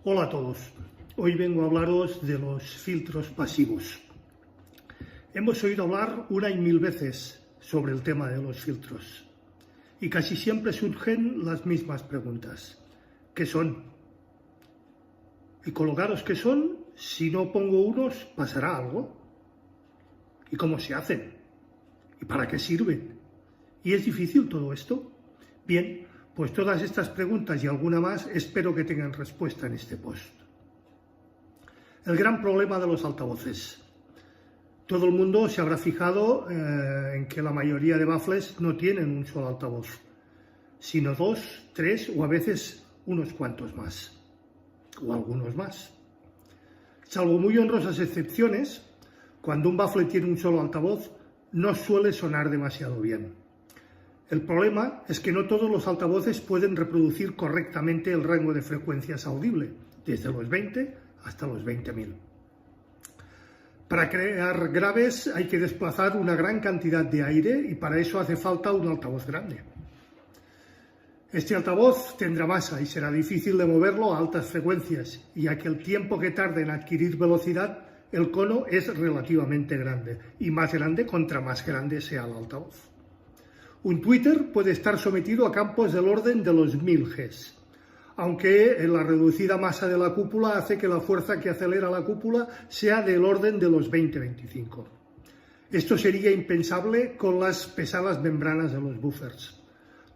Hola a todos, hoy vengo a hablaros de los filtros pasivos. Hemos oído hablar una y mil veces sobre el tema de los filtros y casi siempre surgen las mismas preguntas. ¿Qué son? Y colocaros qué son, si no pongo unos, ¿pasará algo? ¿Y cómo se hacen? ¿Y para qué sirven? ¿Y es difícil todo esto? Bien, pues todas estas preguntas y alguna más espero que tengan respuesta en este post. El gran problema de los altavoces. Todo el mundo se habrá fijado en que la mayoría de baffles no tienen un solo altavoz, sino dos, tres o a veces unos cuantos más, o algunos más. Salvo muy honrosas excepciones, cuando un baffle tiene un solo altavoz, no suele sonar demasiado bien. El problema es que no todos los altavoces pueden reproducir correctamente el rango de frecuencias audible, desde los 20 hasta los 20.000. Para crear graves hay que desplazar una gran cantidad de aire y para eso hace falta un altavoz grande. Este altavoz tendrá masa y será difícil de moverlo a altas frecuencias, ya que el tiempo que tarda en adquirir velocidad, el cono es relativamente grande, y más grande contra más grande sea el altavoz. Un tweeter puede estar sometido a campos del orden de los 1000 Gs, aunque la reducida masa de la cúpula hace que la fuerza que acelera la cúpula sea del orden de los 20-25. Esto sería impensable con las pesadas membranas de los buffers.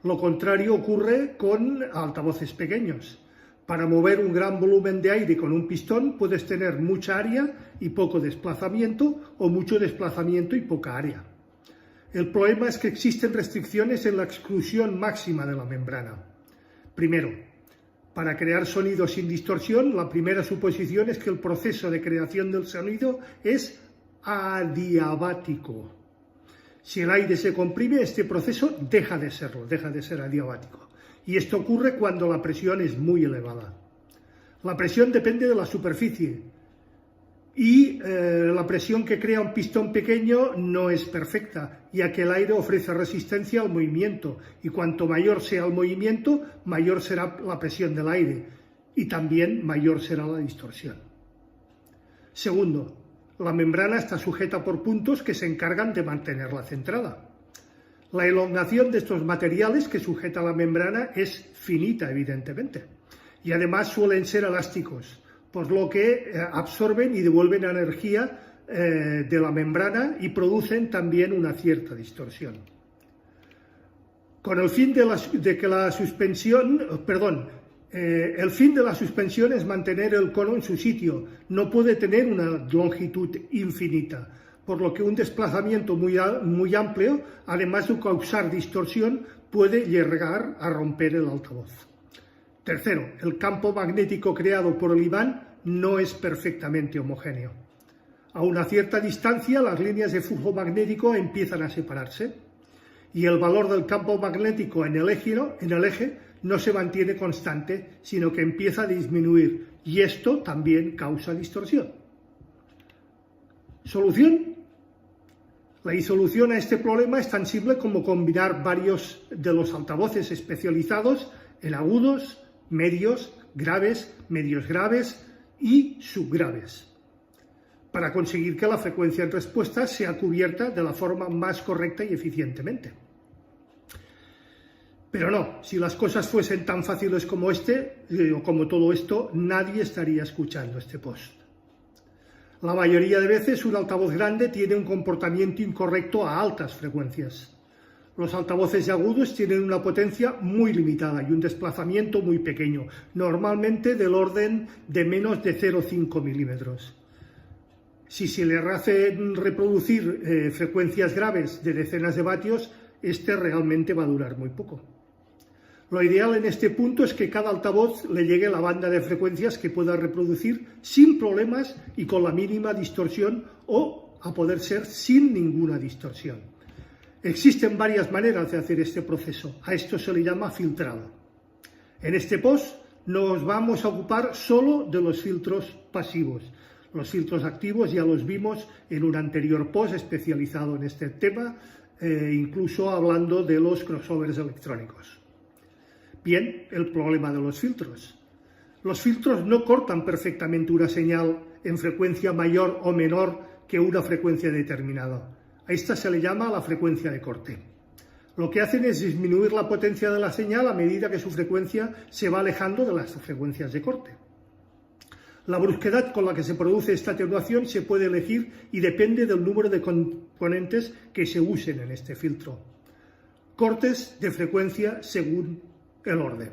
Lo contrario ocurre con altavoces pequeños. Para mover un gran volumen de aire con un pistón puedes tener mucha área y poco desplazamiento, o mucho desplazamiento y poca área. El problema es que existen restricciones en la exclusión máxima de la membrana. Primero, para crear sonido sin distorsión, la primera suposición es que el proceso de creación del sonido es adiabático. Si el aire se comprime, este proceso deja de serlo, deja de ser adiabático. Y esto ocurre cuando la presión es muy elevada. La presión depende de la superficie. Y la presión que crea un pistón pequeño no es perfecta, ya que el aire ofrece resistencia al movimiento, y cuanto mayor sea el movimiento, mayor será la presión del aire, y también mayor será la distorsión. Segundo, la membrana está sujeta por puntos que se encargan de mantenerla centrada. La elongación de estos materiales que sujeta la membrana es finita, evidentemente, y además suelen ser elásticos, por lo que absorben y devuelven energía de la membrana y producen también una cierta distorsión. Con el fin el fin de la suspensión es mantener el cono en su sitio, no puede tener una longitud infinita, por lo que un desplazamiento muy amplio, además de causar distorsión, puede llegar a romper el altavoz. Tercero, el campo magnético creado por el imán no es perfectamente homogéneo. A una cierta distancia, las líneas de flujo magnético empiezan a separarse y el valor del campo magnético en el eje no se mantiene constante, sino que empieza a disminuir, y esto también causa distorsión. ¿Solución? La solución a este problema es tan simple como combinar varios de los altavoces especializados en agudos, medios graves y subgraves, para conseguir que la frecuencia en respuesta sea cubierta de la forma más correcta y eficientemente. Pero no, si las cosas fuesen tan fáciles como o como todo esto, nadie estaría escuchando este post. La mayoría de veces un altavoz grande tiene un comportamiento incorrecto a altas frecuencias. Los altavoces agudos tienen una potencia muy limitada y un desplazamiento muy pequeño, normalmente del orden de menos de 0,5 milímetros. Si se le hace reproducir frecuencias graves de decenas de vatios, este realmente va a durar muy poco. Lo ideal en este punto es que cada altavoz le llegue la banda de frecuencias que pueda reproducir sin problemas y con la mínima distorsión, o, a poder ser, sin ninguna distorsión. Existen varias maneras de hacer este proceso. A esto se le llama filtrado. En este post nos vamos a ocupar solo de los filtros pasivos. Los filtros activos ya los vimos en un anterior post especializado en este tema, incluso hablando de los crossovers electrónicos. Bien, el problema de los filtros. Los filtros no cortan perfectamente una señal en frecuencia mayor o menor que una frecuencia determinada. A esta se le llama la frecuencia de corte. Lo que hacen es disminuir la potencia de la señal a medida que su frecuencia se va alejando de las frecuencias de corte. La brusquedad con la que se produce esta atenuación se puede elegir y depende del número de componentes que se usen en este filtro. Cortes de frecuencia según el orden.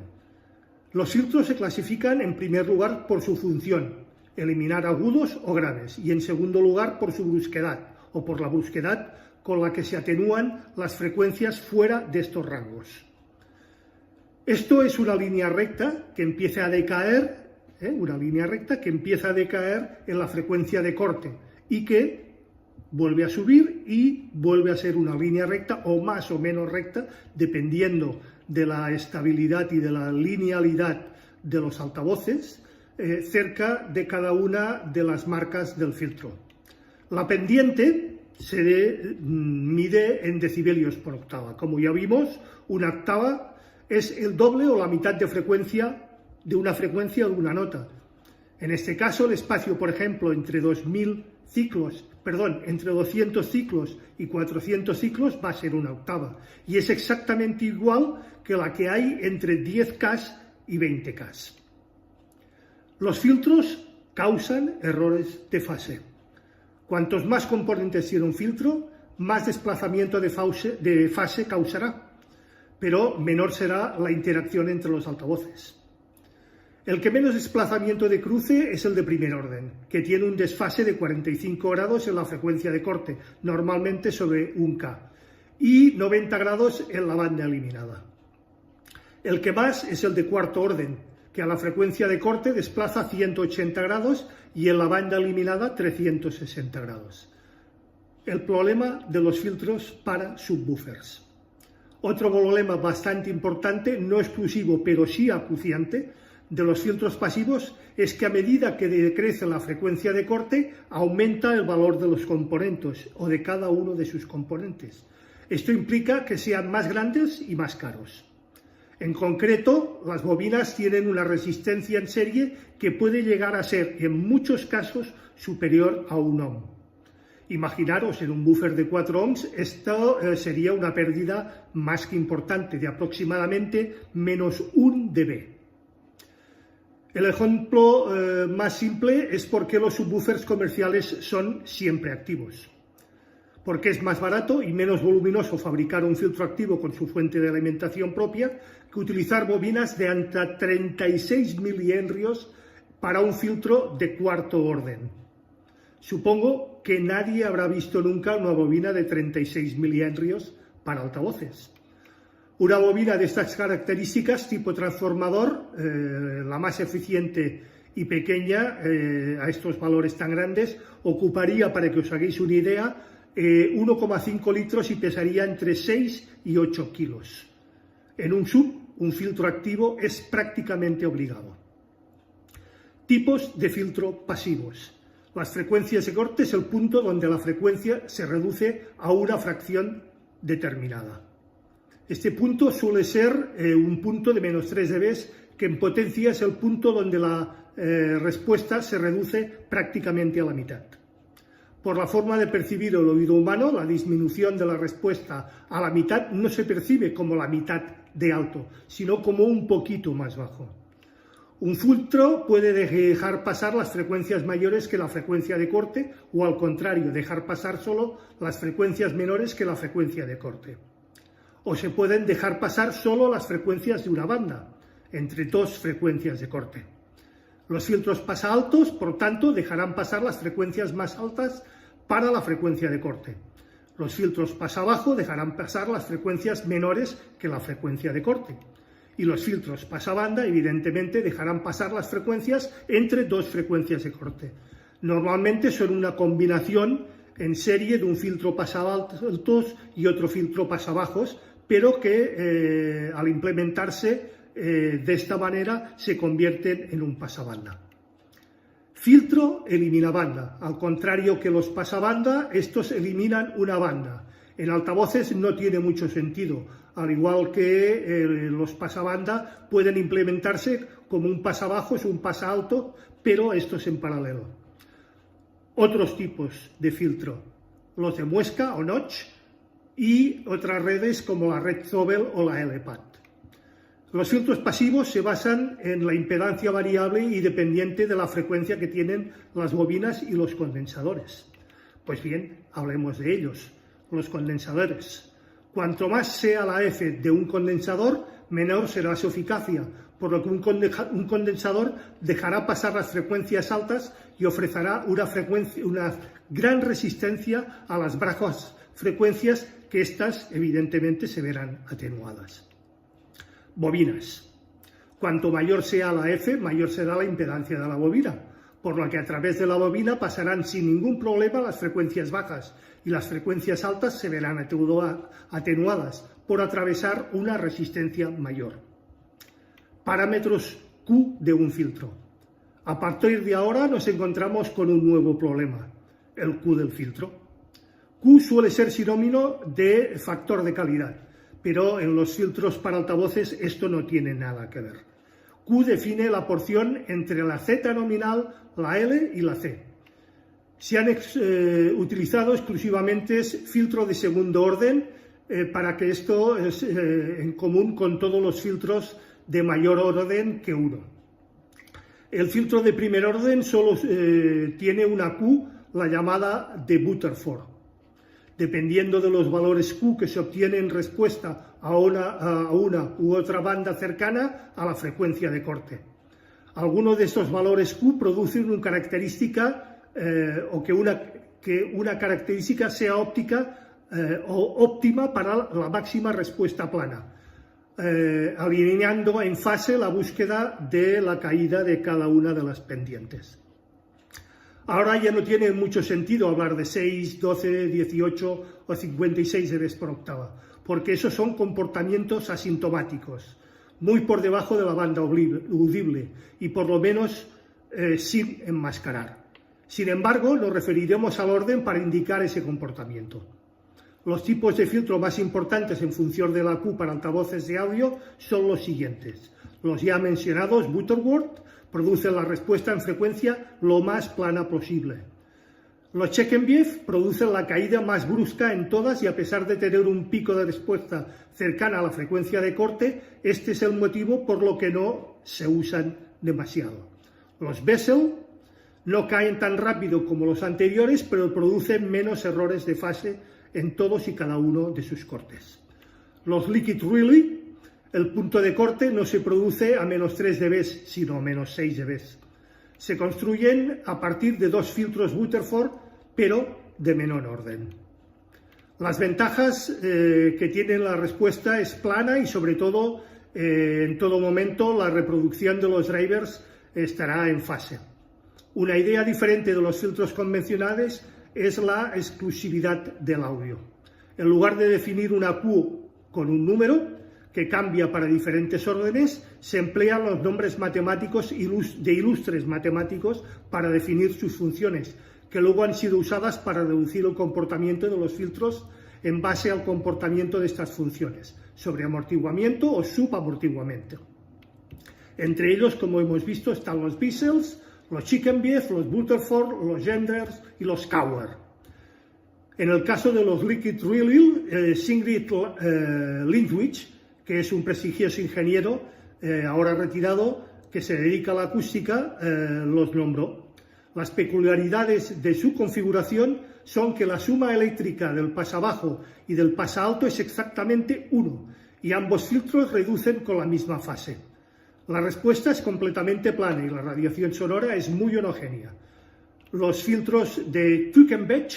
Los filtros se clasifican en primer lugar por su función, eliminar agudos o graves, y en segundo lugar por su brusquedad o por la brusquedad con la que se atenúan las frecuencias fuera de estos rangos. Esto es una línea recta que empieza a decaer, en la frecuencia de corte y que vuelve a subir y vuelve a ser una línea recta o más o menos recta dependiendo de la estabilidad y de la linealidad de los altavoces cerca de cada una de las marcas del filtro. La pendiente se mide en decibelios por octava. Como ya vimos, una octava es el doble o la mitad de una frecuencia de una nota. En este caso, el espacio, por ejemplo, entre 200 ciclos y 400 ciclos va a ser una octava. Y es exactamente igual que la que hay entre 10K y 20K. Los filtros causan errores de fase. Cuantos más componentes tiene un filtro, más desplazamiento de fase causará, pero menor será la interacción entre los altavoces. El que menos desplazamiento de cruce es el de primer orden, que tiene un desfase de 45 grados en la frecuencia de corte, normalmente sobre 1K, y 90 grados en la banda eliminada. El que más es el de cuarto orden, que a la frecuencia de corte desplaza 180 grados y en la banda eliminada 360 grados. El problema de los filtros para subwoofers. Otro problema bastante importante, no exclusivo pero sí acuciante, de los filtros pasivos es que a medida que decrece la frecuencia de corte, aumenta el valor de los componentes o de cada uno de sus componentes. Esto implica que sean más grandes y más caros. En concreto, las bobinas tienen una resistencia en serie que puede llegar a ser, en muchos casos, superior a 1 ohm. Imaginaros, en un buffer de 4 ohms, esto sería una pérdida más que importante, de aproximadamente menos 1 dB. El ejemplo más simple es por qué los subwoofers comerciales son siempre activos. Porque es más barato y menos voluminoso fabricar un filtro activo con su fuente de alimentación propia que utilizar bobinas de hasta 36 milihenrios para un filtro de cuarto orden. Supongo que nadie habrá visto nunca una bobina de 36 milihenrios para altavoces. Una bobina de estas características, tipo transformador, la más eficiente y pequeña, a estos valores tan grandes, ocuparía, para que os hagáis una idea, 1,5 litros y pesaría entre 6 y 8 kilos. En un sub, un filtro activo es prácticamente obligado. Tipos de filtro pasivos. Las frecuencias de corte es el punto donde la frecuencia se reduce a una fracción determinada. Este punto suele ser un punto de menos 3 dB, que en potencia es el punto donde la respuesta se reduce prácticamente a la mitad. Por la forma de percibir el oído humano, la disminución de la respuesta a la mitad no se percibe como la mitad de alto, sino como un poquito más bajo. Un filtro puede dejar pasar las frecuencias mayores que la frecuencia de corte o, al contrario, dejar pasar solo las frecuencias menores que la frecuencia de corte. O se pueden dejar pasar solo las frecuencias de una banda, entre dos frecuencias de corte. Los filtros pasaaltos, por tanto, dejarán pasar las frecuencias más altas para la frecuencia de corte. Los filtros pasabajo dejarán pasar las frecuencias menores que la frecuencia de corte. Y los filtros pasabanda, evidentemente, dejarán pasar las frecuencias entre dos frecuencias de corte. Normalmente son una combinación en serie de un filtro pasaaltos y otro filtro pasabajos, pero que al implementarse de esta manera se convierten en un pasabanda. Filtro elimina banda. Al contrario que los pasabanda, estos eliminan una banda. En altavoces no tiene mucho sentido. al igual que los pasabanda pueden implementarse como un pasabajos o un pasalto, pero estos en paralelo. Otros tipos de filtro, los de muesca o notch, y otras redes como la red Zobel o la LPAT. Los filtros pasivos se basan en la impedancia variable y dependiente de la frecuencia que tienen las bobinas y los condensadores. Pues bien, hablemos de ellos. Los condensadores. Cuanto más sea la F de un condensador, menor será su eficacia, por lo que un condensador dejará pasar las frecuencias altas y ofrecerá una gran resistencia a las bajas frecuencias, que estas evidentemente se verán atenuadas. Bobinas. Cuanto mayor sea la F, mayor será la impedancia de la bobina, por lo que a través de la bobina pasarán sin ningún problema las frecuencias bajas y las frecuencias altas se verán atenuadas por atravesar una resistencia mayor. Parámetros Q de un filtro. A partir de ahora nos encontramos con un nuevo problema, el Q del filtro. Q suele ser sinónimo de factor de calidad, pero en los filtros para altavoces esto no tiene nada que ver. Q define la porción entre la Z nominal, la L y la C. Se han utilizado exclusivamente filtro de segundo orden para que esto es en común con todos los filtros de mayor orden que 1. El filtro de primer orden solo tiene una Q, la llamada de Butterford. Dependiendo de los valores Q que se obtienen en respuesta a una u otra banda cercana a la frecuencia de corte. Algunos de estos valores Q producen una característica o que una característica sea óptica o óptima para la máxima respuesta plana, alineando en fase la búsqueda de la caída de cada una de las pendientes. Ahora ya no tiene mucho sentido hablar de 6, 12, 18 o 56 dB por octava, porque esos son comportamientos asintomáticos, muy por debajo de la banda audible y por lo menos sin enmascarar. Sin embargo, nos referiremos al orden para indicar ese comportamiento. Los tipos de filtro más importantes en función de la Q para altavoces de audio son los siguientes. Los ya mencionados Butterworth producen la respuesta en frecuencia lo más plana posible. Los Chekenbiev producen la caída más brusca en todas y a pesar de tener un pico de respuesta cercana a la frecuencia de corte, este es el motivo por lo que no se usan demasiado. Los Bessel no caen tan rápido como los anteriores, pero producen menos errores de fase en todos y cada uno de sus cortes. Los Liquid Relay, el punto de corte no se produce a menos 3 dB, sino a menos 6 dB. Se construyen a partir de dos filtros Butterford, pero de menor orden. Las ventajas que tiene la respuesta es plana y sobre todo, en todo momento, la reproducción de los drivers estará en fase. Una idea diferente de los filtros convencionales es la exclusividad del audio. En lugar de definir una Q con un número que cambia para diferentes órdenes, se emplean los nombres matemáticos de ilustres matemáticos para definir sus funciones, que luego han sido usadas para reducir el comportamiento de los filtros en base al comportamiento de estas funciones, sobre amortiguamiento o subamortiguamiento. Entre ellos, como hemos visto, están los Bissels, los Chekenbiev, los Butterford, los Genders y los Kauer. En el caso de los Liquid Relay, Sigrid Lindwich, que es un prestigioso ingeniero, ahora retirado, que se dedica a la acústica, los nombró. Las peculiaridades de su configuración son que la suma eléctrica del pasabajo y del pasalto es exactamente 1, y ambos filtros reducen con la misma fase. La respuesta es completamente plana y la radiación sonora es muy homogénea. Los filtros de Chekenbiev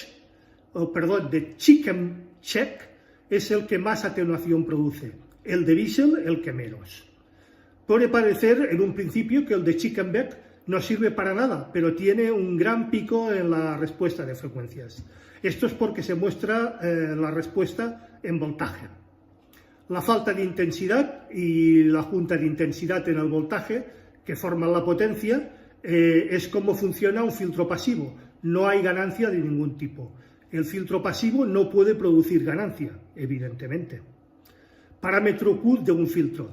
es el que más atenuación produce, el de Bissel el que menos. Puede parecer en un principio que el de Chekenbiev no sirve para nada, pero tiene un gran pico en la respuesta de frecuencias. Esto es porque se muestra la respuesta en voltaje. La falta de intensidad y la junta de intensidad en el voltaje, que forman la potencia, es como funciona un filtro pasivo. No hay ganancia de ningún tipo. El filtro pasivo no puede producir ganancia, evidentemente. Parámetro Q de un filtro.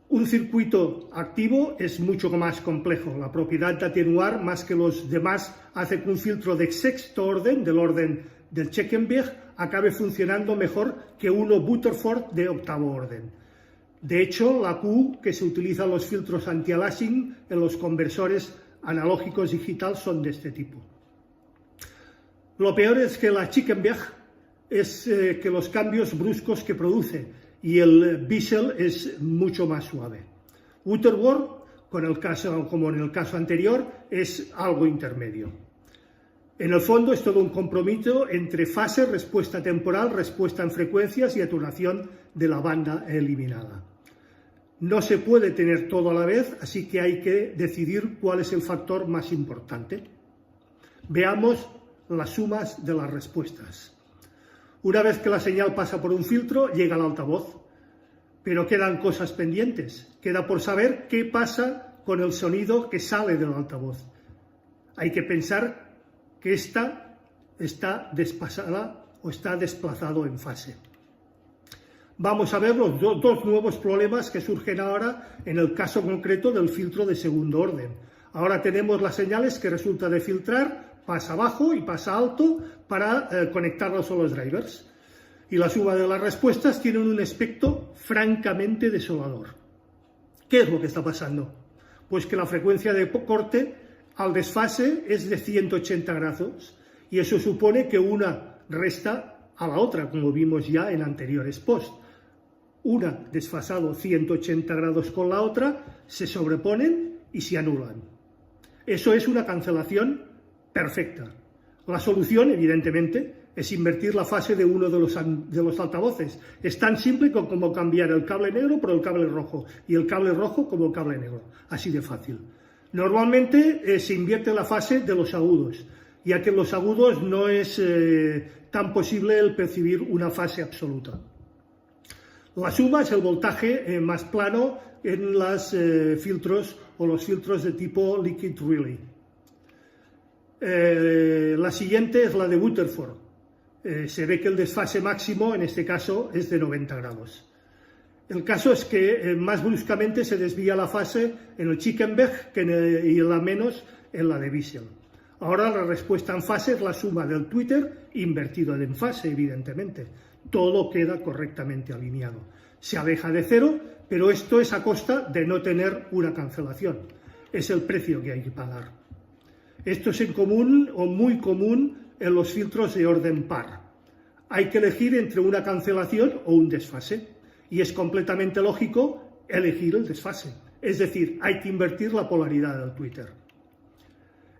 Un circuito activo es mucho más complejo. La propiedad de atenuar más que los demás hace que un filtro de sexto orden, del orden del Chequenberg, acabe funcionando mejor que uno Butterford de octavo orden. De hecho, la Q que se utiliza en los filtros anti-aliasing en los conversores analógicos digital son de este tipo. Lo peor es que la Chequenberg es que los cambios bruscos que produce, y el Bissell es mucho más suave. Butterworth, como en el caso anterior, es algo intermedio. En el fondo es todo un compromiso entre fase, respuesta temporal, respuesta en frecuencias y atenuación de la banda eliminada. No se puede tener todo a la vez, así que hay que decidir cuál es el factor más importante. Veamos las sumas de las respuestas. Una vez que la señal pasa por un filtro, llega al altavoz, pero quedan cosas pendientes. Queda por saber qué pasa con el sonido que sale del altavoz. Hay que pensar que esta está desfasada o está desplazado en fase. Vamos a ver los dos nuevos problemas que surgen ahora en el caso concreto del filtro de segundo orden. Ahora tenemos las señales que resulta de filtrar, pasa bajo y pasa alto para conectarlos a los drivers. Y la suma de las respuestas tienen un aspecto francamente desolador. ¿Qué es lo que está pasando? Pues que la frecuencia de corte al desfase es de 180 grados y eso supone que una resta a la otra, como vimos ya en anteriores posts. Una desfasado 180 grados con la otra, se sobreponen y se anulan. Eso es una cancelación perfecta. La solución, evidentemente, es invertir la fase de uno de los altavoces. Es tan simple como cambiar el cable negro por el cable rojo y el cable rojo como el cable negro. Así de fácil. Normalmente se invierte la fase de los agudos, ya que en los agudos no es tan posible el percibir una fase absoluta. La suma es el voltaje más plano en los filtros o los filtros de tipo liquid relay. La siguiente es la de Butterford. Se ve que el desfase máximo en este caso es de 90 grados. El caso es que más bruscamente se desvía la fase en el Chequenberg y la menos en la de Bissell. Ahora la respuesta en fase es la suma del Twitter invertido en fase, evidentemente. Todo queda correctamente alineado. Se aleja de cero, pero esto es a costa de no tener una cancelación. Es el precio que hay que pagar. Esto es en común o muy común en los filtros de orden par. Hay que elegir entre una cancelación o un desfase. Y es completamente lógico elegir el desfase. Es decir, hay que invertir la polaridad del Twitter.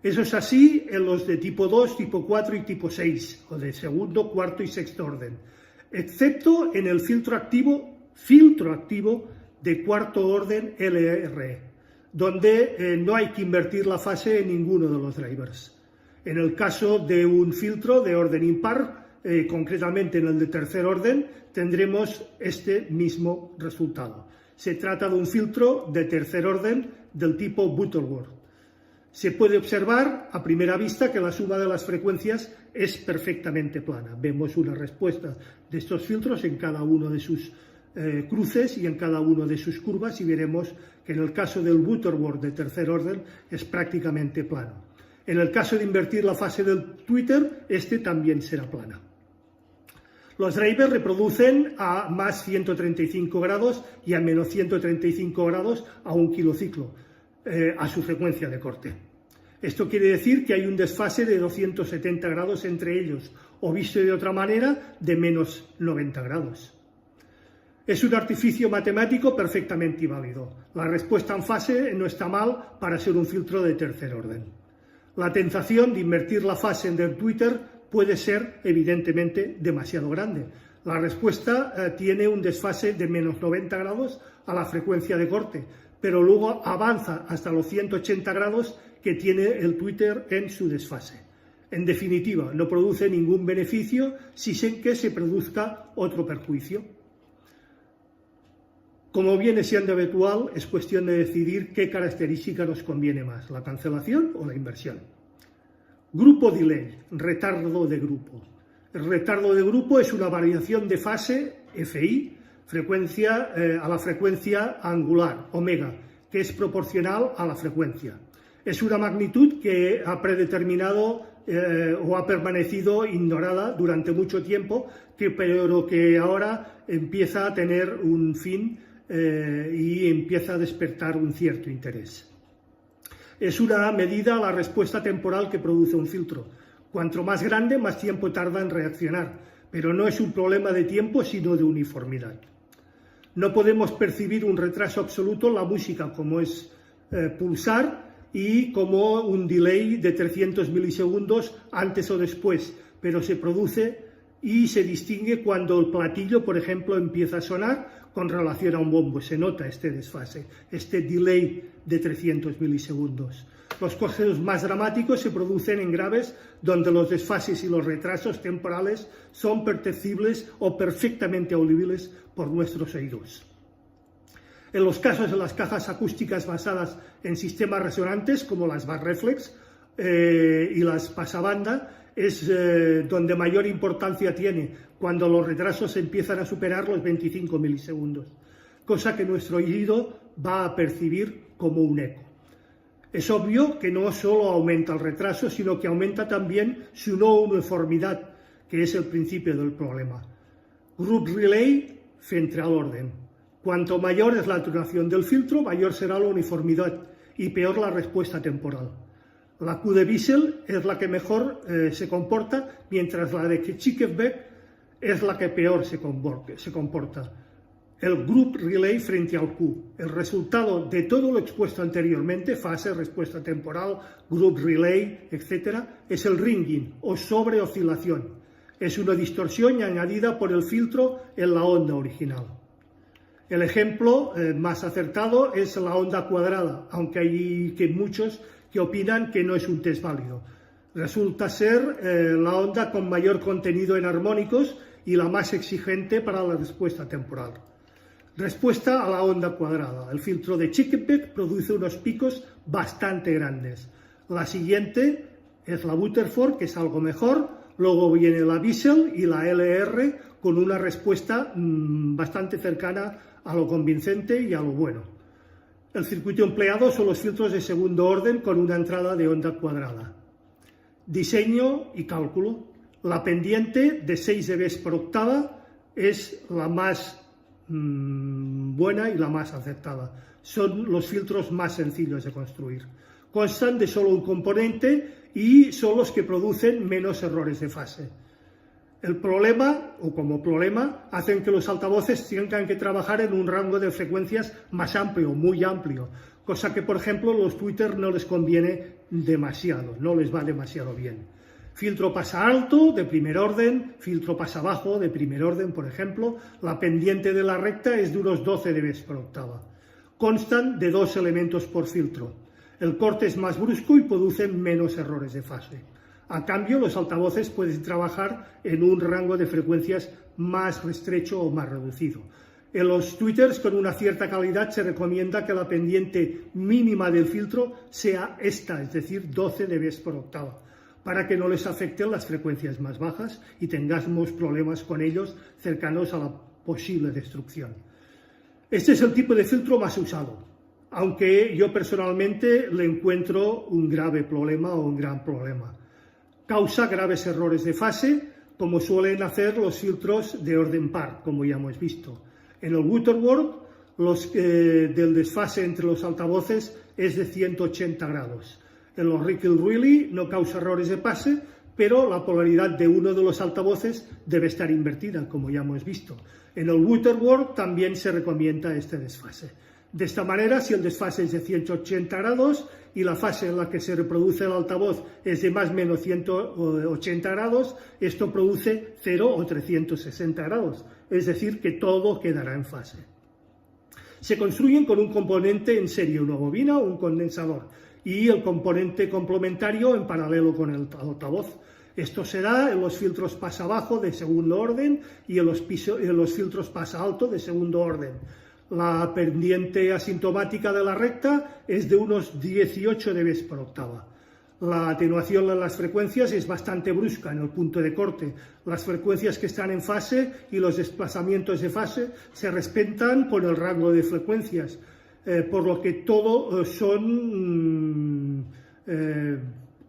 Eso es así en los de tipo 2, tipo 4 y tipo 6, o de segundo, cuarto y sexto orden, excepto en el filtro activo de cuarto orden LR, donde no hay que invertir la fase en ninguno de los drivers. En el caso de un filtro de orden impar, concretamente en el de tercer orden, tendremos este mismo resultado. Se trata de un filtro de tercer orden del tipo Butterworth. Se puede observar a primera vista que la suma de las frecuencias es perfectamente plana. Vemos una respuesta de estos filtros en cada uno de sus cruces y en cada uno de sus curvas y veremos que en el caso del Butterworth de tercer orden es prácticamente plano. En el caso de invertir la fase del Twitter, este también será plana. Los drivers reproducen a más 135 grados y a menos 135 grados a un kilociclo a su frecuencia de corte. Esto quiere decir que hay un desfase de 270 grados entre ellos, o visto de otra manera, de menos 90 grados. Es un artificio matemático perfectamente válido. La respuesta en fase no está mal para ser un filtro de tercer orden. La tentación de invertir la fase del Twitter puede ser, evidentemente, demasiado grande. La respuesta tiene un desfase de menos 90 grados a la frecuencia de corte, pero luego avanza hasta los 180 grados que tiene el Twitter en su desfase. En definitiva, no produce ningún beneficio sin que se produzca otro perjuicio. Como viene siendo habitual, es cuestión de decidir qué característica nos conviene más, la cancelación o la inversión. Grupo delay, retardo de grupo. El retardo de grupo es una variación de fase FI, a la frecuencia angular, omega, que es proporcional a la frecuencia. Es una magnitud que ha predeterminado o ha permanecido ignorada durante mucho tiempo, pero que ahora empieza a tener un fin y empieza a despertar un cierto interés. Es una medida a la respuesta temporal que produce un filtro. Cuanto más grande, más tiempo tarda en reaccionar, pero no es un problema de tiempo, sino de uniformidad. No podemos percibir un retraso absoluto en la música, como es pulsar, y como un delay de 300 milisegundos antes o después, pero se produce y se distingue cuando el platillo, por ejemplo, empieza a sonar con relación a un bombo. Se nota este desfase, este delay de 300 milisegundos. Los casos más dramáticos se producen en graves donde los desfases y los retrasos temporales son perceptibles o perfectamente audibles por nuestros oídos. En los casos de las cajas acústicas basadas en sistemas resonantes, como las Barreflex y las pasabanda, es donde mayor importancia tiene cuando los retrasos empiezan a superar los 25 milisegundos, cosa que nuestro oído va a percibir como un eco. Es obvio que no solo aumenta el retraso, sino que aumenta también su no uniformidad, que es el principio del problema. Group relay frente al orden. Cuanto mayor es la duración del filtro, mayor será la uniformidad y peor la respuesta temporal. La Q de Wiesel es la que mejor se comporta, mientras la de Chickevbeck es la que peor se comporta. El Group Relay frente al Q. El resultado de todo lo expuesto anteriormente, fase, respuesta temporal, Group Relay, etc., es el ringing o sobreoscilación. Es una distorsión añadida por el filtro en la onda original. El ejemplo más acertado es la onda cuadrada, aunque hay muchos que opinan que no es un test válido. Resulta ser la onda con mayor contenido en armónicos y la más exigente para la respuesta temporal. Respuesta a la onda cuadrada. El filtro de Chickevbeck produce unos picos bastante grandes. La siguiente es la Rutherford, que es algo mejor. Luego viene la Wiesel y la LR con una respuesta bastante cercana a lo convincente y a lo bueno. El circuito empleado son los filtros de segundo orden con una entrada de onda cuadrada. Diseño y cálculo. La pendiente de 6 dB por octava es la más buena y la más acertada. Son los filtros más sencillos de construir. Constan de solo un componente y son los que producen menos errores de fase. El problema, o como problema, hacen que los altavoces tengan que trabajar en un rango de frecuencias más amplio, muy amplio, cosa que, por ejemplo, los tweeters no les conviene demasiado, no les va demasiado bien. Filtro pasa alto, de primer orden, filtro pasa bajo, de primer orden, por ejemplo. La pendiente de la recta es de unos 12 dB por octava. Constan de 2 elementos por filtro. El corte es más brusco y producen menos errores de fase. A cambio, los altavoces pueden trabajar en un rango de frecuencias más estrecho o más reducido. En los tweeters con una cierta calidad se recomienda que la pendiente mínima del filtro sea esta, es decir, 12 dB por octava, para que no les afecten las frecuencias más bajas y tengamos problemas con ellos cercanos a la posible destrucción. Este es el tipo de filtro más usado, aunque yo personalmente le encuentro un grave problema o un gran problema. Causa graves errores de fase, como suelen hacer los filtros de orden par, como ya hemos visto. En el Rutherford, del desfase entre los altavoces es de 180 grados. En los Rickel-Riley no causa errores de fase, pero la polaridad de uno de los altavoces debe estar invertida, como ya hemos visto. En el Rutherford también se recomienda este desfase. De esta manera, si el desfase es de 180 grados y la fase en la que se reproduce el altavoz es de más o menos 180 grados, esto produce 0 o 360 grados, es decir, que todo quedará en fase. Se construyen con un componente en serie, una bobina o un condensador, y el componente complementario en paralelo con el altavoz. Esto se da en los filtros pasa bajo de segundo orden y en los filtros pasa alto de segundo orden. La pendiente asintomática de la recta es de unos 18 dB por octava. La atenuación de las frecuencias es bastante brusca en el punto de corte. Las frecuencias que están en fase y los desplazamientos de fase se respetan con el rango de frecuencias, por lo que todo son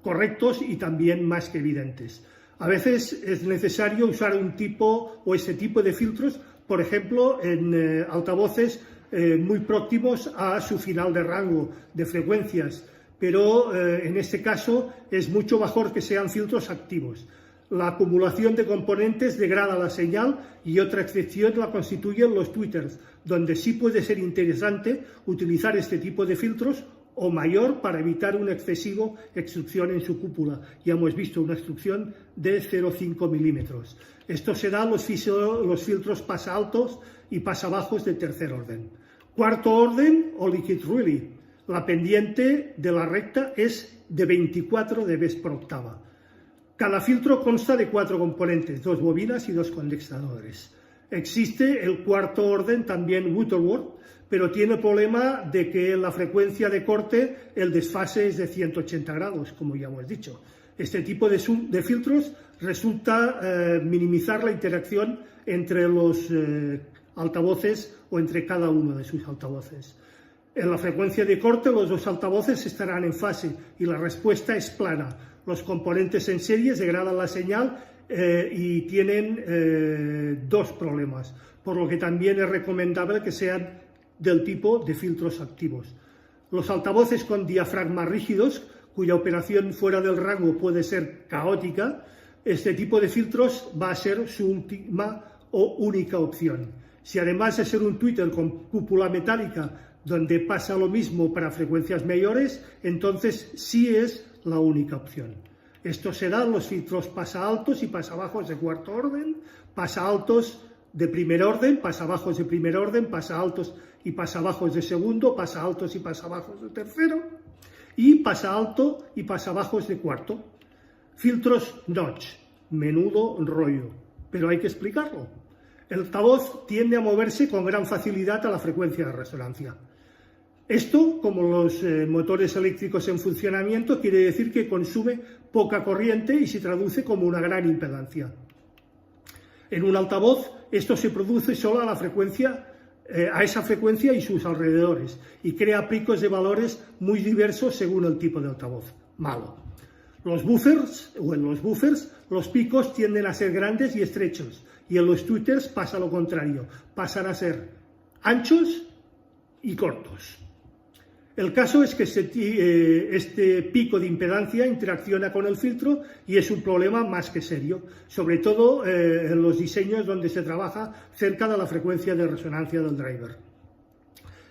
correctos y también más que evidentes. A veces es necesario usar un tipo o ese tipo de filtros, por ejemplo, en altavoces muy próximos a su final de rango de frecuencias, pero en este caso es mucho mejor que sean filtros activos. La acumulación de componentes degrada la señal y otra excepción la constituyen los tweeters, donde sí puede ser interesante utilizar este tipo de filtros o mayor para evitar una excesiva extrusión en su cúpula. Ya hemos visto una extrusión de 0,5 milímetros. Esto se da en los filtros pasa altos y pasa bajos de tercer orden. Cuarto orden o liquid relay. La pendiente de la recta es de 24 dB por octava. Cada filtro consta de 4 componentes, 2 bobinas y 2 condensadores. Existe el cuarto orden, también Butterworth, pero tiene el problema de que en la frecuencia de corte el desfase es de 180 grados, como ya hemos dicho. Este tipo de filtros resulta minimizar la interacción entre los altavoces o entre cada uno de sus altavoces. En la frecuencia de corte los dos altavoces estarán en fase y la respuesta es plana. Los componentes en serie degradan la señal y tienen dos problemas, por lo que también es recomendable que sean del tipo de filtros activos. Los altavoces con diafragmas rígidos, cuya operación fuera del rango puede ser caótica, este tipo de filtros va a ser su última o única opción. Si además de ser un tweeter con cúpula metálica, donde pasa lo mismo para frecuencias mayores, entonces sí es la única opción. Esto se da en los filtros pasa altos y pasa bajos de cuarto orden, pasa altos de primer orden, pasa bajos de primer orden, pasa altos y pasa bajos de segundo, pasa altos y pasa bajos de tercero, y pasa alto y pasa bajos de cuarto. Filtros notch, menudo rollo, pero hay que explicarlo. El altavoz tiende a moverse con gran facilidad a la frecuencia de resonancia. Esto, como los motores eléctricos en funcionamiento, quiere decir que consume poca corriente y se traduce como una gran impedancia. En un altavoz, esto se produce solo a esa frecuencia y sus alrededores, y crea picos de valores muy diversos según el tipo de altavoz. Malo. En los buffers, los picos tienden a ser grandes y estrechos, y en los tweeters pasa lo contrario, pasan a ser anchos y cortos. El caso es que este pico de impedancia interacciona con el filtro y es un problema más que serio, sobre todo en los diseños donde se trabaja cerca de la frecuencia de resonancia del driver.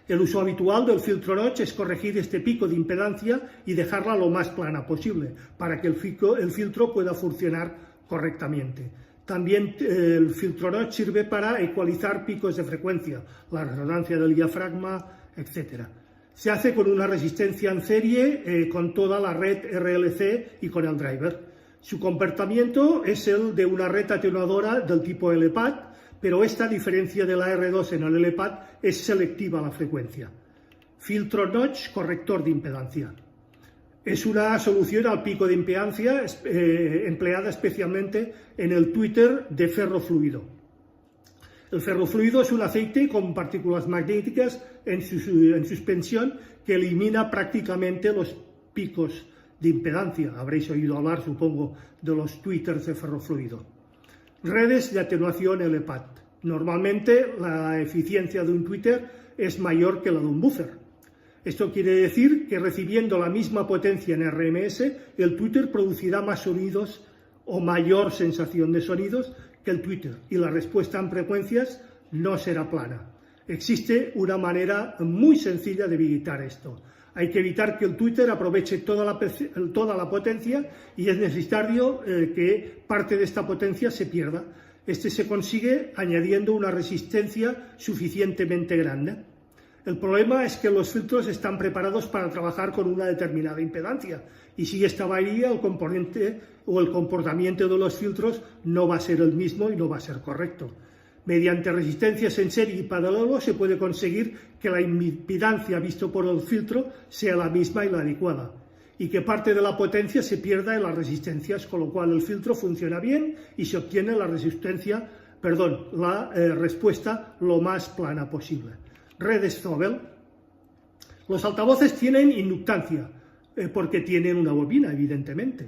El uso habitual del filtro notch es corregir este pico de impedancia y dejarla lo más plana posible para que el filtro pueda funcionar correctamente. También el filtro notch sirve para ecualizar picos de frecuencia, la resonancia del diafragma, etc. Se hace con una resistencia en serie con toda la red RLC y con el driver. Su comportamiento es el de una red atenuadora del tipo LPAD, pero esta, a diferencia de la R2 en el LPAD, es selectiva a la frecuencia. Filtro notch, corrector de impedancia. Es una solución al pico de impedancia empleada especialmente en el tweeter de ferrofluido. El ferrofluido es un aceite con partículas magnéticas en suspensión que elimina prácticamente los picos de impedancia. Habréis oído hablar, supongo, de los tweeters de ferrofluido. Redes de atenuación LPAD. Normalmente la eficiencia de un tweeter es mayor que la de un buffer. Esto quiere decir que recibiendo la misma potencia en RMS, el tweeter producirá más sonidos o mayor sensación de sonidos que el tweeter, y la respuesta en frecuencias no será plana. Existe una manera muy sencilla de evitar esto. Hay que evitar que el tweeter aproveche toda la potencia y es necesario que parte de esta potencia se pierda. Este se consigue añadiendo una resistencia suficientemente grande. El problema es que los filtros están preparados para trabajar con una determinada impedancia y si esta varía, el componente o el comportamiento de los filtros no va a ser el mismo y no va a ser correcto. Mediante resistencias en serie y paralelo se puede conseguir que la impedancia vista por el filtro sea la misma y la adecuada. y que parte de la potencia se pierda en las resistencias, con lo cual el filtro funciona bien y se obtiene la respuesta lo más plana posible. Redes Zobel. Los altavoces tienen inductancia, porque tienen una bobina, evidentemente,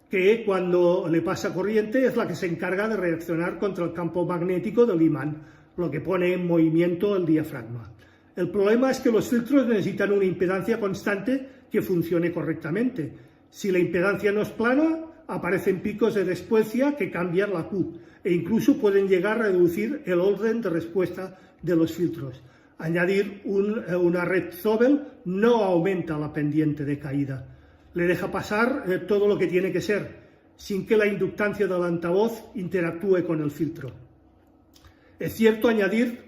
que cuando le pasa corriente es la que se encarga de reaccionar contra el campo magnético del imán, lo que pone en movimiento el diafragma. El problema es que los filtros necesitan una impedancia constante que funcione correctamente. Si la impedancia no es plana, aparecen picos de respuesta que cambian la Q e incluso pueden llegar a reducir el orden de respuesta de los filtros. Añadir una red Zobel no aumenta la pendiente de caída, le deja pasar todo lo que tiene que ser, sin que la inductancia del altavoz interactúe con el filtro. Es cierto añadir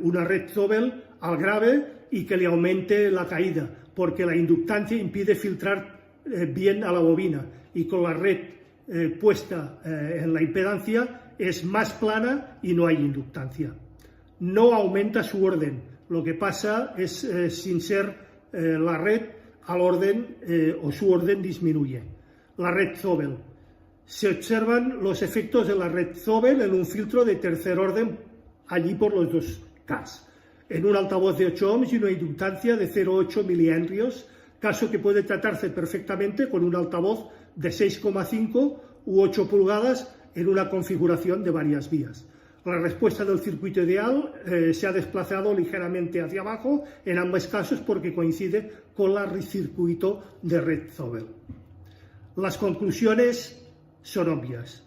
una red Zobel al grave y que le aumente la caída, porque la inductancia impide filtrar bien a la bobina, y con la red puesta en la impedancia es más plana y no hay inductancia. No aumenta su orden, lo que pasa es sin ser la red al orden o su orden disminuye. La red Zobel. Se observan los efectos de la red Zobel en un filtro de tercer orden, allí por los 2K, en un altavoz de 8 ohms y una inductancia de 0,8 miliamperios, caso que puede tratarse perfectamente con un altavoz de 6,5 u 8 pulgadas en una configuración de varias vías. La respuesta del circuito ideal se ha desplazado ligeramente hacia abajo en ambos casos porque coincide con el circuito de red Zobel. Las conclusiones son obvias.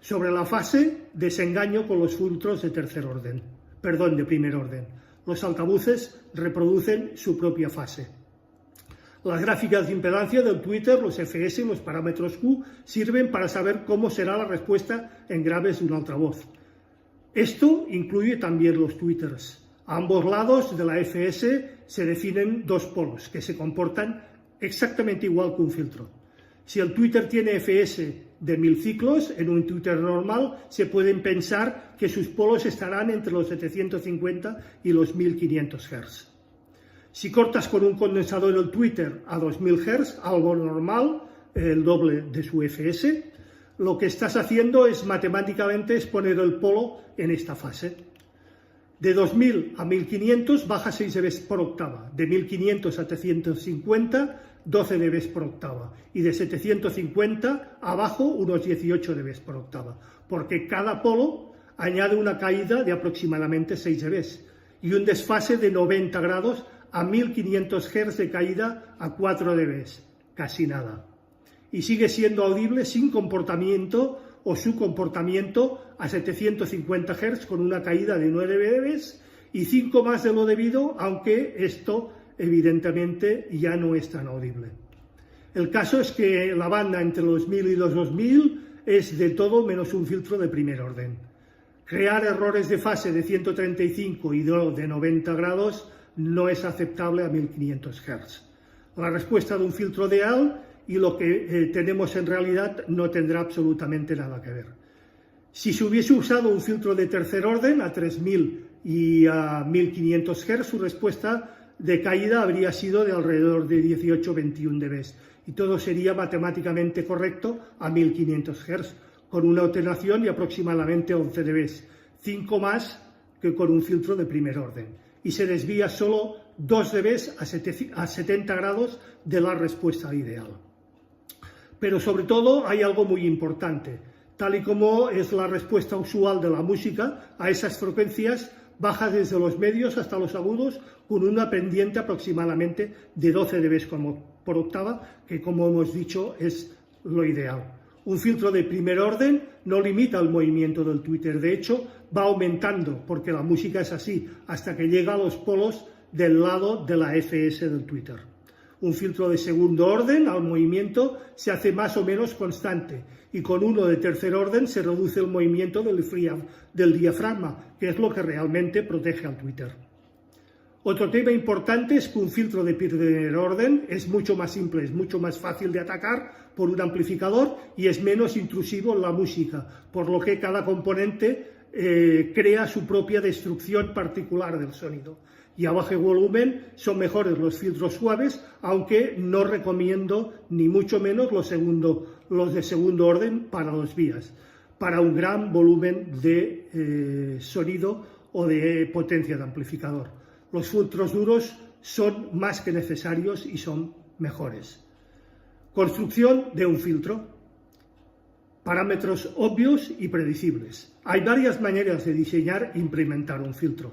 Sobre la fase, desengaño con los filtros de primer orden. Los altavoces reproducen su propia fase. Las gráficas de impedancia del Twitter, los FS y los parámetros Q sirven para saber cómo será la respuesta en graves de un altavoz. Esto incluye también los tweeters. A ambos lados de la FS se definen dos polos que se comportan exactamente igual que un filtro. Si el tweeter tiene FS de 1000 ciclos, en un tweeter normal se pueden pensar que sus polos estarán entre los 750 y los 1500 Hz. Si cortas con un condensador el tweeter a 2000 Hz, algo normal, el doble de su FS, lo que estás haciendo es matemáticamente poner el polo en esta fase. De 2000 a 1500 baja 6 dB por octava, de 1500 a 750 12 dB por octava y de 750 abajo unos 18 dB por octava, porque cada polo añade una caída de aproximadamente 6 dB y un desfase de 90 grados a 1500 Hz de caída a 4 dB, casi nada. Y sigue siendo audible sin comportamiento o su comportamiento a 750 Hz con una caída de 9 dB y 5 más de lo debido, aunque esto evidentemente ya no es tan audible. El caso es que la banda entre los 1000 y los 2000 es de todo menos un filtro de primer orden. Crear errores de fase de 135 y de 90 grados no es aceptable a 1500 Hz. La respuesta de un filtro ideal y lo que tenemos en realidad no tendrá absolutamente nada que ver. Si se hubiese usado un filtro de tercer orden a 3000 y a 1500 Hz, su respuesta de caída habría sido de alrededor de 18-21 dB y todo sería matemáticamente correcto a 1500 Hz, con una atenuación de aproximadamente 11 dB, 5 más que con un filtro de primer orden, y se desvía solo 2 dB a 70 grados de la respuesta ideal. Pero sobre todo hay algo muy importante. Tal y como es la respuesta usual de la música a esas frecuencias, baja desde los medios hasta los agudos con una pendiente aproximadamente de 12 dB por octava, que como hemos dicho es lo ideal. Un filtro de primer orden no limita el movimiento del tweeter, de hecho va aumentando, porque la música es así, hasta que llega a los polos del lado de la FS del tweeter. Un filtro de segundo orden al movimiento se hace más o menos constante y con uno de tercer orden se reduce el movimiento del diafragma, que es lo que realmente protege al tweeter. Otro tema importante es que un filtro de primer orden es mucho más simple, es mucho más fácil de atacar por un amplificador y es menos intrusivo en la música, por lo que cada componente crea su propia destrucción particular del sonido. y a bajo volumen son mejores los filtros suaves, aunque no recomiendo ni mucho menos los de segundo orden para los vías, para un gran volumen de sonido o de potencia de amplificador. Los filtros duros son más que necesarios y son mejores. Construcción de un filtro. Parámetros obvios y predecibles. Hay varias maneras de diseñar e implementar un filtro.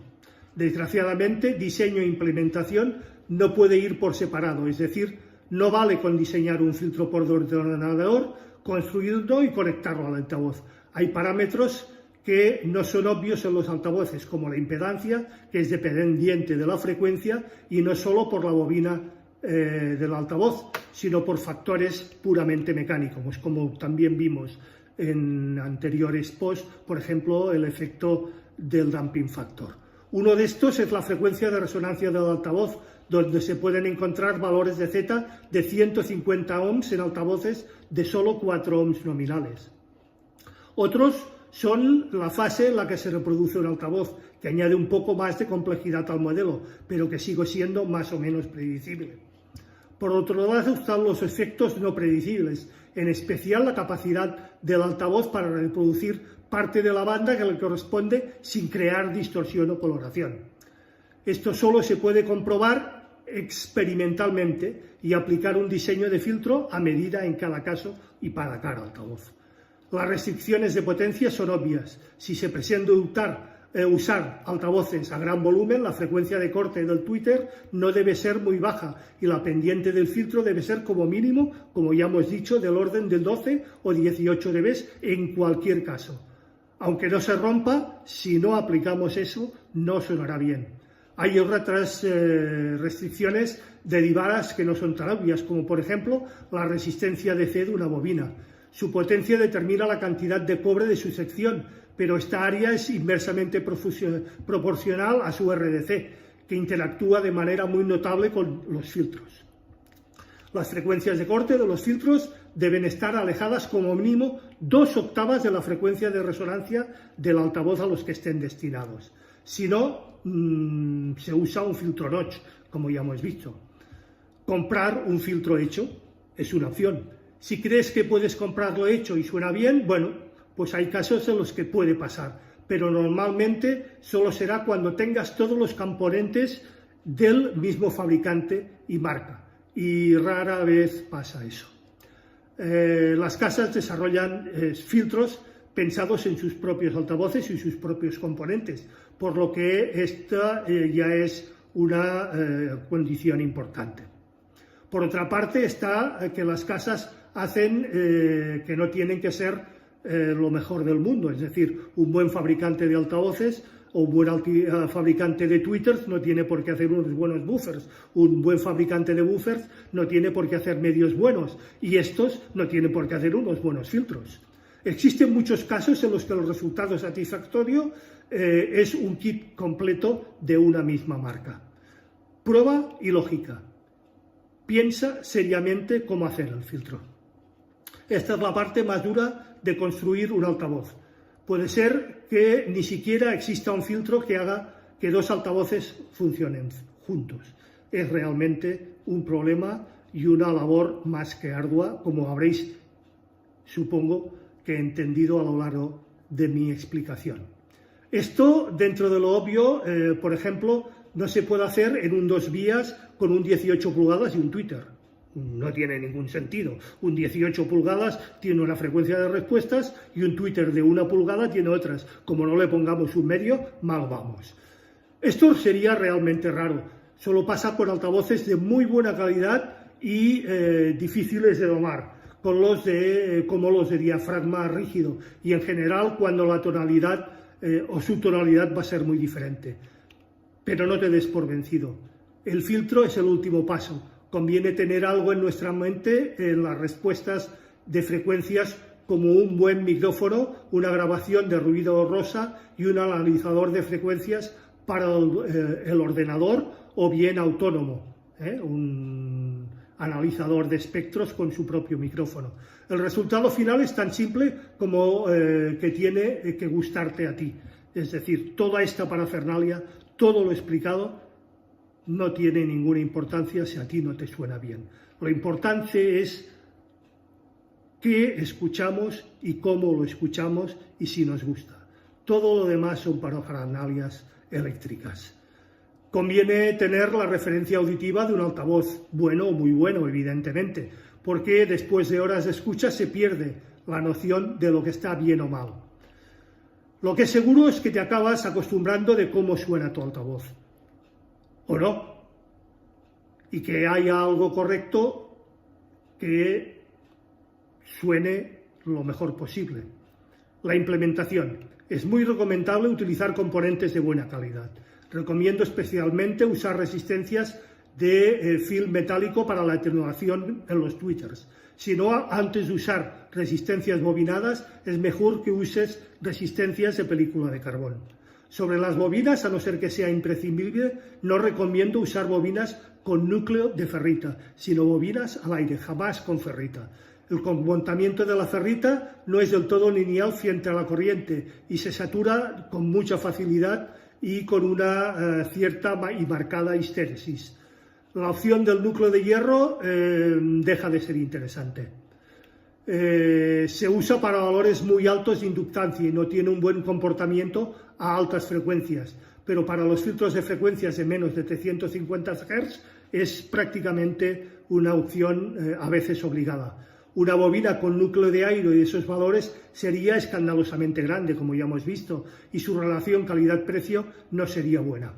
Desgraciadamente, diseño e implementación no puede ir por separado, es decir, no vale con diseñar un filtro por ordenador, construirlo y conectarlo al altavoz. Hay parámetros que no son obvios en los altavoces, como la impedancia, que es dependiente de la frecuencia y no solo por la bobina del altavoz, sino por factores puramente mecánicos, como también vimos en anteriores posts, por ejemplo, el efecto del damping factor. Uno de estos es la frecuencia de resonancia del altavoz, donde se pueden encontrar valores de Z de 150 ohms en altavoces de solo 4 ohms nominales. Otros son la fase en la que se reproduce un altavoz, que añade un poco más de complejidad al modelo, pero que sigue siendo más o menos predecible. Por otro lado están los efectos no predecibles, en especial la capacidad del altavoz para reproducir parte de la banda que le corresponde sin crear distorsión o coloración. Esto solo se puede comprobar experimentalmente y aplicar un diseño de filtro a medida en cada caso y para cada altavoz. Las restricciones de potencia son obvias. Si se pretende usar altavoces a gran volumen, la frecuencia de corte del tweeter no debe ser muy baja y la pendiente del filtro debe ser como mínimo, como ya hemos dicho, del orden del 12 o 18 dB en cualquier caso. Aunque no se rompa, si no aplicamos eso, no sonará bien. Hay otras restricciones derivadas que no son tan obvias, como por ejemplo la resistencia DC de una bobina. Su potencia determina la cantidad de cobre de su sección, pero esta área es inversamente proporcional a su RDC, que interactúa de manera muy notable con los filtros. Las frecuencias de corte de los filtros deben estar alejadas como mínimo 2 octavas de la frecuencia de resonancia del altavoz a los que estén destinados. Si no, se usa un filtro notch, como ya hemos visto. Comprar un filtro hecho es una opción. Si crees que puedes comprarlo hecho y suena bien, bueno, pues hay casos en los que puede pasar, pero normalmente solo será cuando tengas todos los componentes del mismo fabricante y marca, y rara vez pasa eso. Las casas desarrollan filtros pensados en sus propios altavoces y sus propios componentes, por lo que esta ya es una condición importante. Por otra parte está que las casas hacen que no tienen que ser lo mejor del mundo, es decir, un buen fabricante de altavoces o un buen fabricante de tweeters no tiene por qué hacer unos buenos buffers, un buen fabricante de buffers no tiene por qué hacer medios buenos y estos no tienen por qué hacer unos buenos filtros. Existen muchos casos en los que el resultado satisfactorio es un kit completo de una misma marca. Prueba y lógica. Piensa seriamente cómo hacer el filtro. Esta es la parte más dura de construir un altavoz. Puede ser que ni siquiera exista un filtro que haga que 2 altavoces funcionen juntos. Es realmente un problema y una labor más que ardua, como habréis, supongo, que entendido a lo largo de mi explicación. Esto, dentro de lo obvio, por ejemplo, no se puede hacer en un 2 vías con un 18 pulgadas y un tweeter. No tiene ningún sentido. Un 18 pulgadas tiene una frecuencia de respuestas y un tweeter de 1 pulgada tiene otras. Como no le pongamos un medio, mal vamos. Esto sería realmente raro. Solo pasa con altavoces de muy buena calidad y difíciles de domar, como los de diafragma rígido y en general cuando la tonalidad o su tonalidad va a ser muy diferente. Pero no te des por vencido. El filtro es el último paso. Conviene tener algo en nuestra mente en las respuestas de frecuencias como un buen micrófono, una grabación de ruido rosa y un analizador de frecuencias para el ordenador o bien autónomo, un analizador de espectros con su propio micrófono. El resultado final es tan simple como que tiene que gustarte a ti. Es decir, toda esta parafernalia, todo lo explicado, no tiene ninguna importancia si a ti no te suena bien. Lo importante es qué escuchamos y cómo lo escuchamos y si nos gusta. Todo lo demás son parafernalias eléctricas. Conviene tener la referencia auditiva de un altavoz bueno o muy bueno, evidentemente, porque después de horas de escucha se pierde la noción de lo que está bien o mal. Lo que es seguro es que te acabas acostumbrando de cómo suena tu altavoz, o no, y que haya algo correcto que suene lo mejor posible. La implementación. Es muy recomendable utilizar componentes de buena calidad. Recomiendo especialmente usar resistencias de film metálico para la atenuación en los tweeters. Si no, antes de usar resistencias bobinadas, es mejor que uses resistencias de película de carbón. Sobre las bobinas, a no ser que sea imprescindible, no recomiendo usar bobinas con núcleo de ferrita, sino bobinas al aire, jamás con ferrita. El comportamiento de la ferrita no es del todo lineal frente a la corriente y se satura con mucha facilidad y con una cierta y marcada histéresis. La opción del núcleo de hierro deja de ser interesante. Se usa para valores muy altos de inductancia y no tiene un buen comportamiento a altas frecuencias, pero para los filtros de frecuencias de menos de 350 Hz es prácticamente una opción a veces obligada. Una bobina con núcleo de aire y esos valores sería escandalosamente grande, como ya hemos visto, y su relación calidad-precio no sería buena.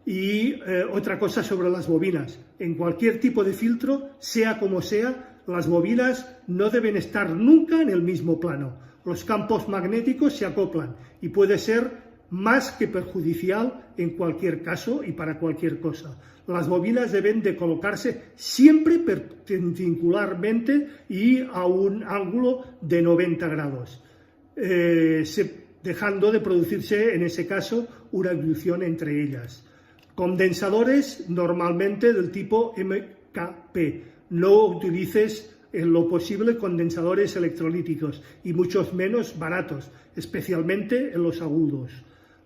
Y otra cosa sobre las bobinas. En cualquier tipo de filtro, sea como sea, las bobinas no deben estar nunca en el mismo plano. Los campos magnéticos se acoplan y puede ser más que perjudicial en cualquier caso y para cualquier cosa. Las bobinas deben de colocarse siempre perpendicularmente y a un ángulo de 90 grados, dejando de producirse en ese caso una inducción entre ellas. Condensadores normalmente del tipo MKP. No utilices en lo posible condensadores electrolíticos y muchos menos baratos, especialmente en los agudos.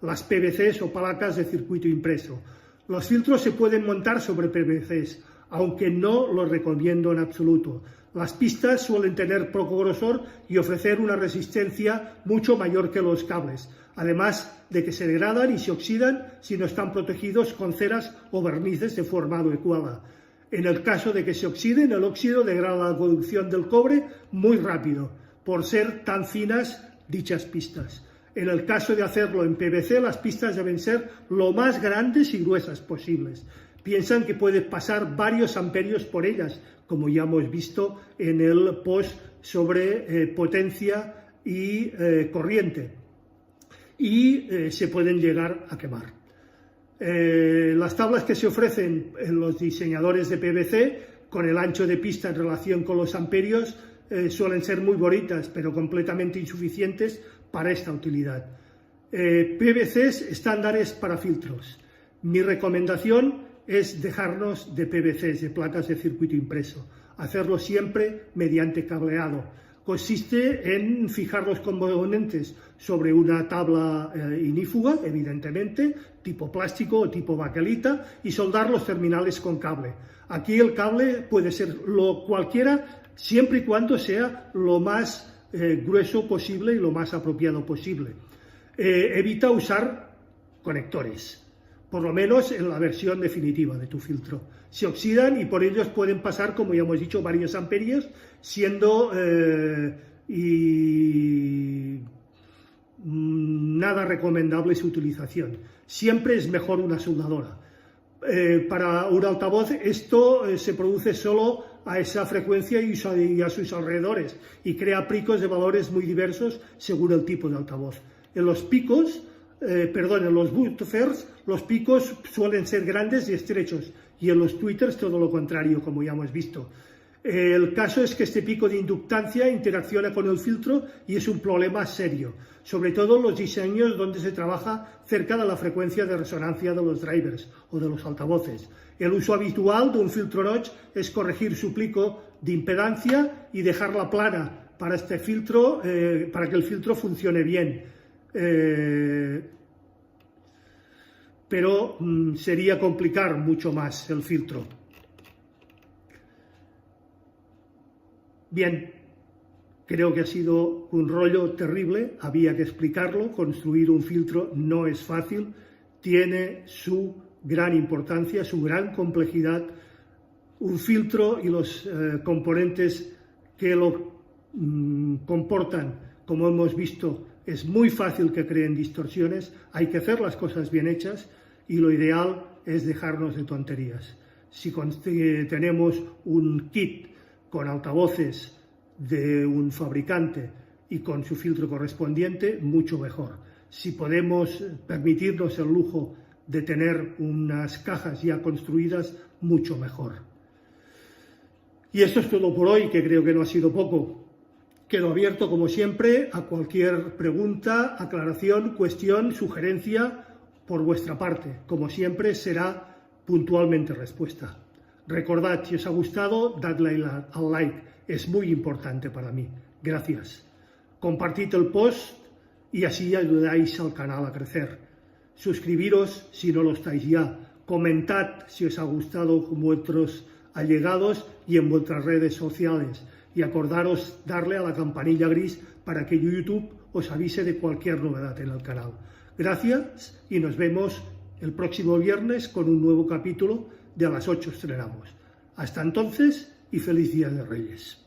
Las PVCs o placas de circuito impreso. Los filtros se pueden montar sobre PVCs, aunque no los recomiendo en absoluto. Las pistas suelen tener poco grosor y ofrecer una resistencia mucho mayor que los cables, además de que se degradan y se oxidan si no están protegidos con ceras o barnices de forma adecuada. En el caso de que se oxiden, el óxido degrada la conducción del cobre muy rápido, por ser tan finas dichas pistas. En el caso de hacerlo en PVC, las pistas deben ser lo más grandes y gruesas posibles. Piensan que puede pasar varios amperios por ellas, como ya hemos visto en el post sobre potencia y corriente, y se pueden llegar a quemar. Las tablas que se ofrecen en los diseñadores de PVC, con el ancho de pista en relación con los amperios, suelen ser muy bonitas, pero completamente insuficientes para esta utilidad. PVCs estándares para filtros. Mi recomendación es dejarnos de PVCs, de placas de circuito impreso. Hacerlo siempre mediante cableado. Consiste en fijar los componentes sobre una tabla ignífuga, evidentemente, tipo plástico o tipo baquelita, y soldar los terminales con cable. Aquí el cable puede ser cualquiera, siempre y cuando sea lo más grueso posible y lo más apropiado posible. Evita usar conectores, por lo menos en la versión definitiva de tu filtro. Se oxidan y por ellos pueden pasar, como ya hemos dicho, varios amperios, siendo nada recomendable su utilización. Siempre es mejor una soldadora. Para un altavoz esto se produce solo a esa frecuencia y a sus alrededores y crea picos de valores muy diversos según el tipo de altavoz. En los en los buffers, los picos suelen ser grandes y estrechos, y en los tweeters todo lo contrario, como ya hemos visto. El caso es que este pico de inductancia interacciona con el filtro y es un problema serio, sobre todo en los diseños donde se trabaja cerca de la frecuencia de resonancia de los drivers o de los altavoces. El uso habitual de un filtro notch es corregir su pico de impedancia y dejarla plana para este filtro, para que el filtro funcione bien. pero sería complicar mucho más el filtro. Bien, creo que ha sido un rollo terrible, había que explicarlo. Construir un filtro no es fácil, tiene su gran importancia, su gran complejidad. Un filtro y los componentes que lo comportan, como hemos visto, es muy fácil que creen distorsiones. Hay que hacer las cosas bien hechas y lo ideal es dejarnos de tonterías. Si tenemos un kit con altavoces de un fabricante y con su filtro correspondiente, mucho mejor. Si podemos permitirnos el lujo de tener unas cajas ya construidas, mucho mejor. Y esto es todo por hoy, que creo que no ha sido poco. Quedo abierto, como siempre, a cualquier pregunta, aclaración, cuestión, sugerencia por vuestra parte. Como siempre, será puntualmente respuesta. Recordad, si os ha gustado, dadle al like. Es muy importante para mí. Gracias. Compartid el post y así ayudáis al canal a crecer. Suscribiros si no lo estáis ya. Comentad si os ha gustado con vuestros allegados y en vuestras redes sociales. Y acordaros darle a la campanilla gris para que YouTube os avise de cualquier novedad en el canal. Gracias y nos vemos el próximo viernes con un nuevo capítulo de A las 8 estrenamos. Hasta entonces y feliz Día de Reyes.